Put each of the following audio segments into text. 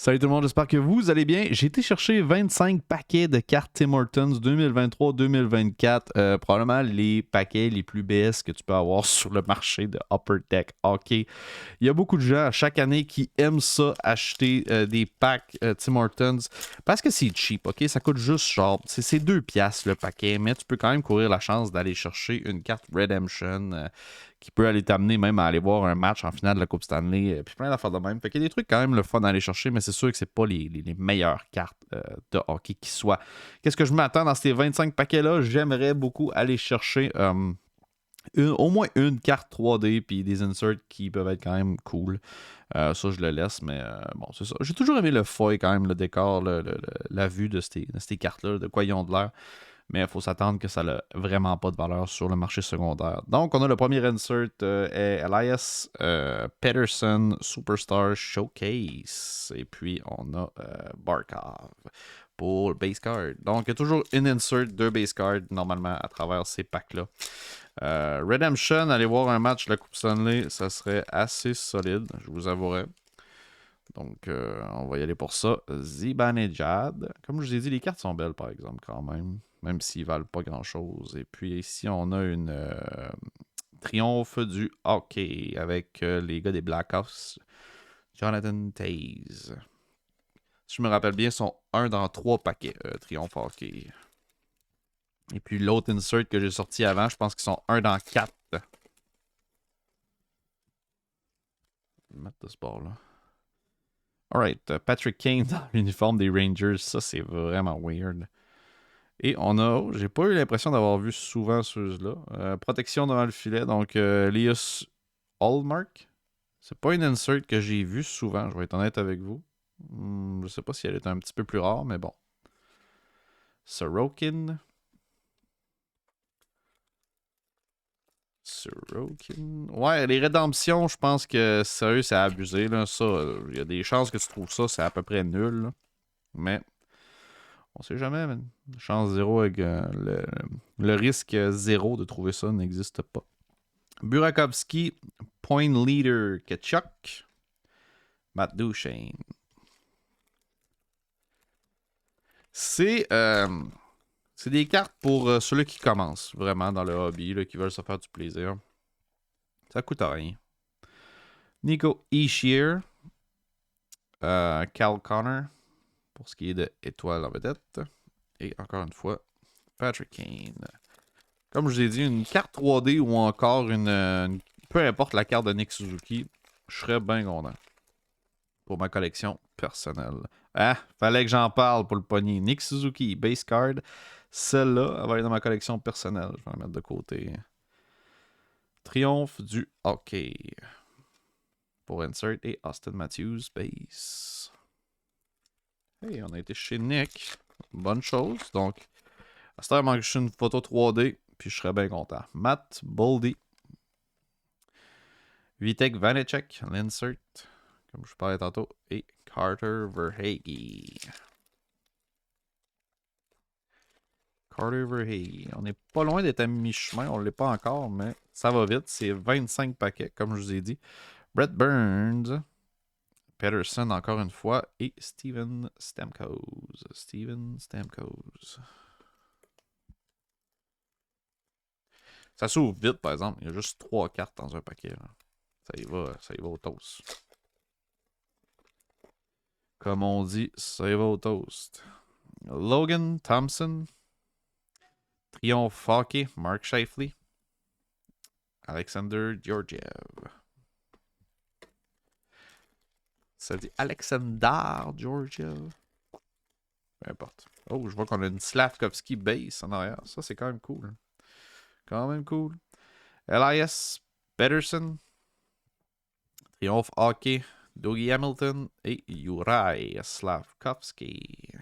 Salut tout le monde, j'espère que vous allez bien. J'ai été chercher 25 paquets de cartes Tim Hortons 2023-2024. Probablement les paquets les plus BS que tu peux avoir sur le marché de Upper Deck Hockey. Il y a beaucoup de gens à chaque année qui aiment ça, acheter des packs Tim Hortons parce que c'est cheap, ok? Ça coûte juste genre, c'est 2 piastres le paquet, mais tu peux quand même courir la chance d'aller chercher une carte Redemption qui peut aller t'amener même à aller voir un match en finale de la Coupe Stanley, puis plein d'affaires de même. Fait qu'il y a des trucs quand même le fun à aller chercher, mais c'est sûr que c'est pas les meilleures cartes de hockey qui soient. Qu'est-ce que je m'attends dans ces 25 paquets-là? J'aimerais beaucoup aller chercher au moins une carte 3D puis des inserts qui peuvent être quand même cool. Ça, je le laisse, mais bon, c'est ça. J'ai toujours aimé le foil quand même, le décor, la vue de ces cartes-là, de quoi ils ont de l'air. Mais il faut s'attendre que ça n'a vraiment pas de valeur sur le marché secondaire. Donc, on a le premier insert Elias Pettersson Superstar Showcase. Et puis, on a Barkov pour le base card. Donc, il y a toujours une insert, deux base cards normalement à travers ces packs-là. Redemption, aller voir un match de la Coupe Stanley, ça serait assez solide, je vous avouerai. Donc, on va y aller pour ça. Zibanejad. Comme je vous ai dit, les cartes sont belles, par exemple, quand même. Même s'ils valent pas grand-chose. Et puis ici, on a une triomphe du hockey avec les gars des Blackhawks. Jonathan Taze. Si je me rappelle bien, ils sont un dans 3 paquets triomphe hockey. Et puis l'autre insert que j'ai sorti avant, je pense qu'ils sont un dans 4. Je vais mettre de ce bord-là. Alright, Patrick Kane dans l'uniforme des Rangers, ça c'est vraiment weird. Et on a, j'ai pas eu l'impression d'avoir vu souvent ceux-là. Protection devant le filet, donc Elias Hallmark. C'est pas une insert que j'ai vu souvent, je vais être honnête avec vous. Je sais pas si elle est un petit peu plus rare, mais bon. Sorokin. Ouais, les rédemptions, je pense que sérieux, c'est abusé. Là. Ça, il y a des chances que tu trouves ça, c'est à peu près nul. Là. Mais on sait jamais, man. Chance zéro avec le risque zéro de trouver ça n'existe pas. Burakovsky, Point Leader Ketchuk, Matt Duchesne. C'est des cartes pour ceux-là qui commencent vraiment dans le hobby, là, qui veulent se faire du plaisir. Ça coûte rien. Nico Ishier, Cal Connor, pour ce qui est de étoile en vedette. Et encore une fois, Patrick Kane. Comme je vous ai dit, une carte 3D ou encore une peu importe la carte de Nick Suzuki, je serais bien content. Pour ma collection personnelle. Ah, fallait que j'en parle pour le pogner. Nick Suzuki, base card. Celle-là, elle va aller dans ma collection personnelle. Je vais la mettre de côté. Triomphe du hockey. Pour insert et Austin Matthews, base. Hey, on a été chez Nick. Bonne chose. Donc, à ce temps, il manque juste une photo 3D. Puis je serais bien content. Matt Boldy. Vitek Vanecek, l'insert. Comme je vous parlais tantôt. Et Carter Verhaeghe. Carter Verhaeghe. On n'est pas loin d'être à mi-chemin. On ne l'est pas encore, mais ça va vite. C'est 25 paquets, comme je vous ai dit. Brett Burns. Peterson, encore une fois. Et Steven Stamkos. Steven Stamkos. Ça s'ouvre vite, par exemple. Il y a juste 3 cartes dans un paquet. Là. Ça y va au toast. Comme on dit, ça y va au toast. Logan Thompson. Triomphe Hockey, Mark Scheifele. Alexander Georgiev. Ça dit Alexander Georgiev. Peu importe. Oh, je vois qu'on a une Slavkovski base en arrière. Ça, c'est quand même cool. Quand même cool. Elias Pettersson. Triomphe Hockey, Dougie Hamilton et Juraj Slavkovski.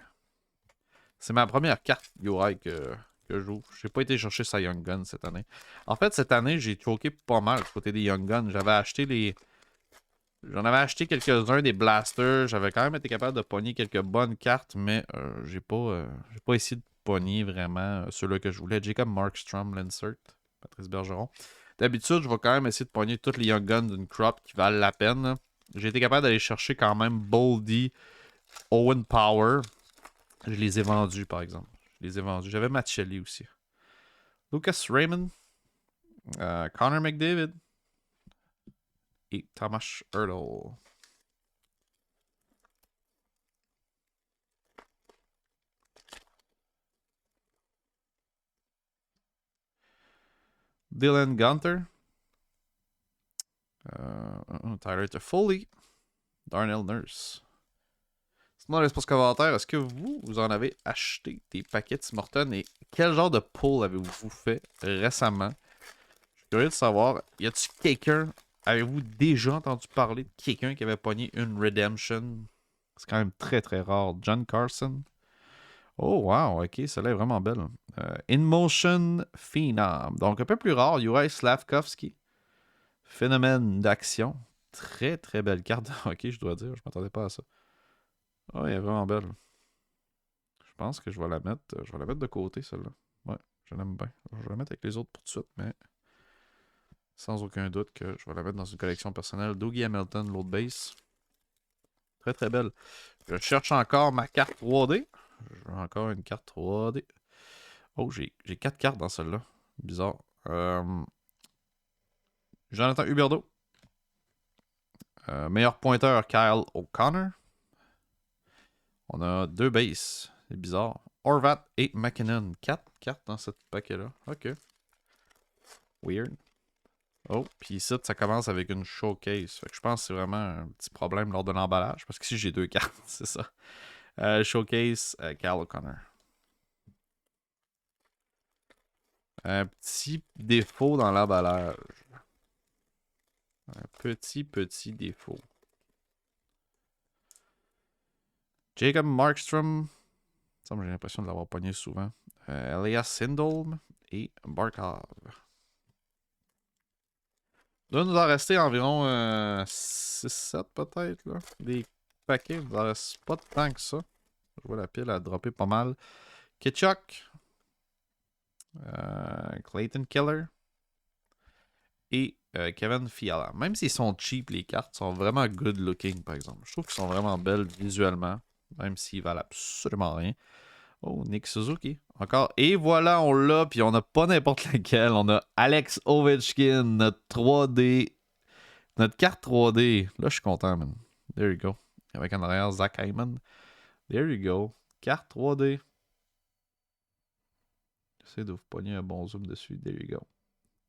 C'est ma première carte Juraj que j'ouvre. J'ai pas été chercher sa Young Gun cette année. En fait, cette année, j'ai choqué pas mal du côté des Young Guns. J'en avais acheté quelques-uns des blasters. J'avais quand même été capable de pogner quelques bonnes cartes, mais j'ai pas essayé de pogner vraiment ceux-là que je voulais. Jacob Markstrom, l'insert, Patrice Bergeron. D'habitude, je vais quand même essayer de pogner toutes les Young Guns d'une crop qui valent la peine. J'ai été capable d'aller chercher quand même Boldy Owen Power. Je les ai vendus, par exemple. Je les ai vendus. J'avais Matt Shelley aussi. Lucas Raymond. Connor McDavid. Et Thomas Hurdle. Dylan Gunter. Tyler Toffoli. Darnell Nurse. Sinon, l'espace commentaire, est-ce que vous en avez acheté des paquets de Tim Hortons et quel genre de pull avez-vous fait récemment? Je suis curieux de savoir, y a-t-il quelqu'un, avez-vous déjà entendu parler de quelqu'un qui avait pogné une Redemption? C'est quand même très très rare. John Carson. Oh wow, ok, celle-là est vraiment belle. In Motion Phenom. Donc un peu plus rare, Juraj Slavkovski. Phénomène d'action. Très très belle carte. Ok, je dois dire, je m'attendais pas à ça. Oh, elle est vraiment belle. Je pense que je vais la mettre de côté, celle-là. Ouais, je l'aime bien. Je vais la mettre avec les autres pour tout de suite, mais sans aucun doute que je vais la mettre dans une collection personnelle. Dougie Hamilton, l'autre base. Très très belle. Je cherche encore ma carte 3D. J'ai encore une carte 3D. Oh, j'ai 4 cartes dans celle-là. Bizarre. Jonathan Huberdeau. Meilleur pointeur, Kyle O'Connor. On a 2 bases. C'est bizarre. Horvat et McKinnon. 4 cartes dans cette paquet-là. Ok. Weird. Oh, puis ici, ça commence avec une showcase. Fait que je pense que c'est vraiment un petit problème lors de l'emballage. Parce que ici, j'ai 2 cartes, c'est ça. Showcase, Kyle O'Connor. Un petit défaut dans l'emballage. Un petit défaut. Jacob Markstrom. Ça, j'ai l'impression de l'avoir pogné souvent. Elias Sindholm et Barkov. Il doit nous en rester environ 6-7 peut-être. Là. Des paquets, il nous en reste pas tant que ça. Je vois la pile a droppé pas mal. Kitchuk. Clayton Keller. Et Kevin Fiala. Même s'ils sont cheap, les cartes sont vraiment good looking, par exemple. Je trouve qu'ils sont vraiment belles visuellement. Même s'ils valent absolument rien. Oh, Nick Suzuki. Encore. Et voilà, on l'a. Puis on n'a pas n'importe lequel. On a Alex Ovechkin, notre 3D. Notre carte 3D. Là, je suis content, man. There you go. Avec en arrière, Zach Hyman. There you go. Carte 3D. J'essaie de vous pogner un bon zoom dessus. There you go.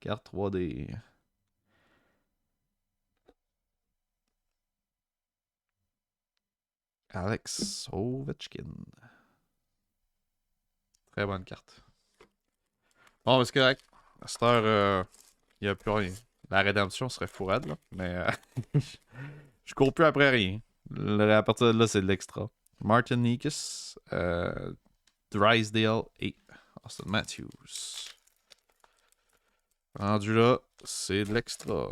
Carte 3D. Alex Ovechkin. Très bonne carte. Bon, c'est correct. À cette heure, il n'y a plus rien. La rédemption serait fourrade, là. Mais je cours plus après rien. À partir de là, c'est de l'extra. Martin Nikas, Drysdale et Austin Matthews. Rendu là, c'est de l'extra.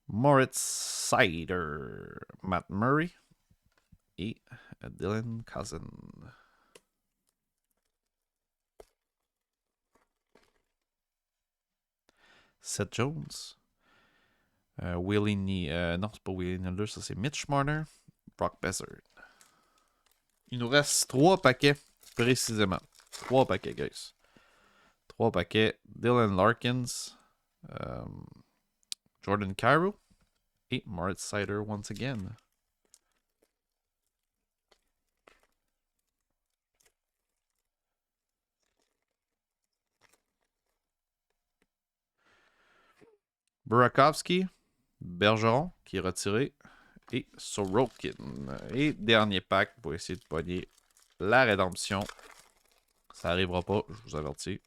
Moritz Seider, Matt Murray et Dylan Cousin. Seth Jones. Willie non, c'est pas Willie Nylander, ça c'est Mitch Marner. Brock Besser. Il nous reste 3 paquets, précisément. 3 paquets, guys. 3 paquets. Dylan Larkins. Jordan Cairo. Et Moritz Seider once again. Burakovsky. Bergeron, qui est retiré. Et Sorokin. Et dernier pack pour essayer de pogner la rédemption. Ça arrivera pas, je vous avertis.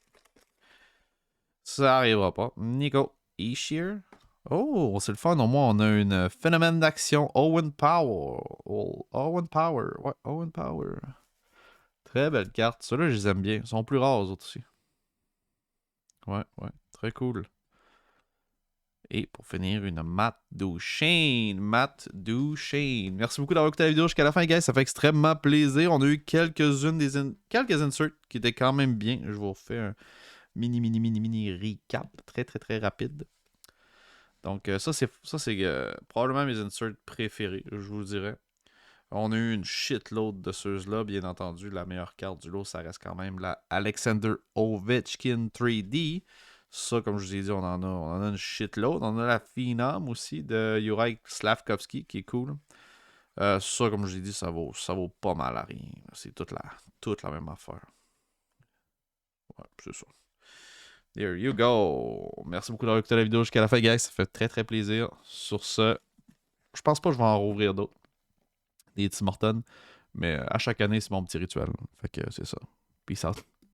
Ça arrivera pas. Nico Ishier. Oh, c'est le fun. Au moins, on a une phénomène d'action. Owen Power. Oh, Owen Power. Ouais, Owen Power. Très belle carte. Ceux-là, je les aime bien. Ils sont plus rares, eux autres aussi. Ouais, ouais. Très cool. Et pour finir, une Matt Duchene. Matt Duchene. Merci beaucoup d'avoir écouté la vidéo jusqu'à la fin, guys. Ça fait extrêmement plaisir. On a eu quelques inserts qui étaient quand même bien. Je vous refais un mini recap très, très, très rapide. Donc, ça, c'est probablement mes inserts préférés, je vous dirais. On a eu une shitload de ceux-là, bien entendu. La meilleure carte du lot, ça reste quand même la Alexander Ovechkin 3D. Ça, comme je vous ai dit, on en a une shitload. On a la Phenom aussi de Juraj Slavkovski, qui est cool. Ça, comme je vous ai dit, ça vaut pas mal à rien. C'est toute la même affaire. Ouais, c'est ça. There you go. Merci beaucoup d'avoir écouté la vidéo jusqu'à la fin, guys. Ça fait très très plaisir. Sur ce, je pense pas que je vais en rouvrir d'autres. Des Tim Hortons. Mais à chaque année, c'est mon petit rituel. Fait que c'est ça. Peace out.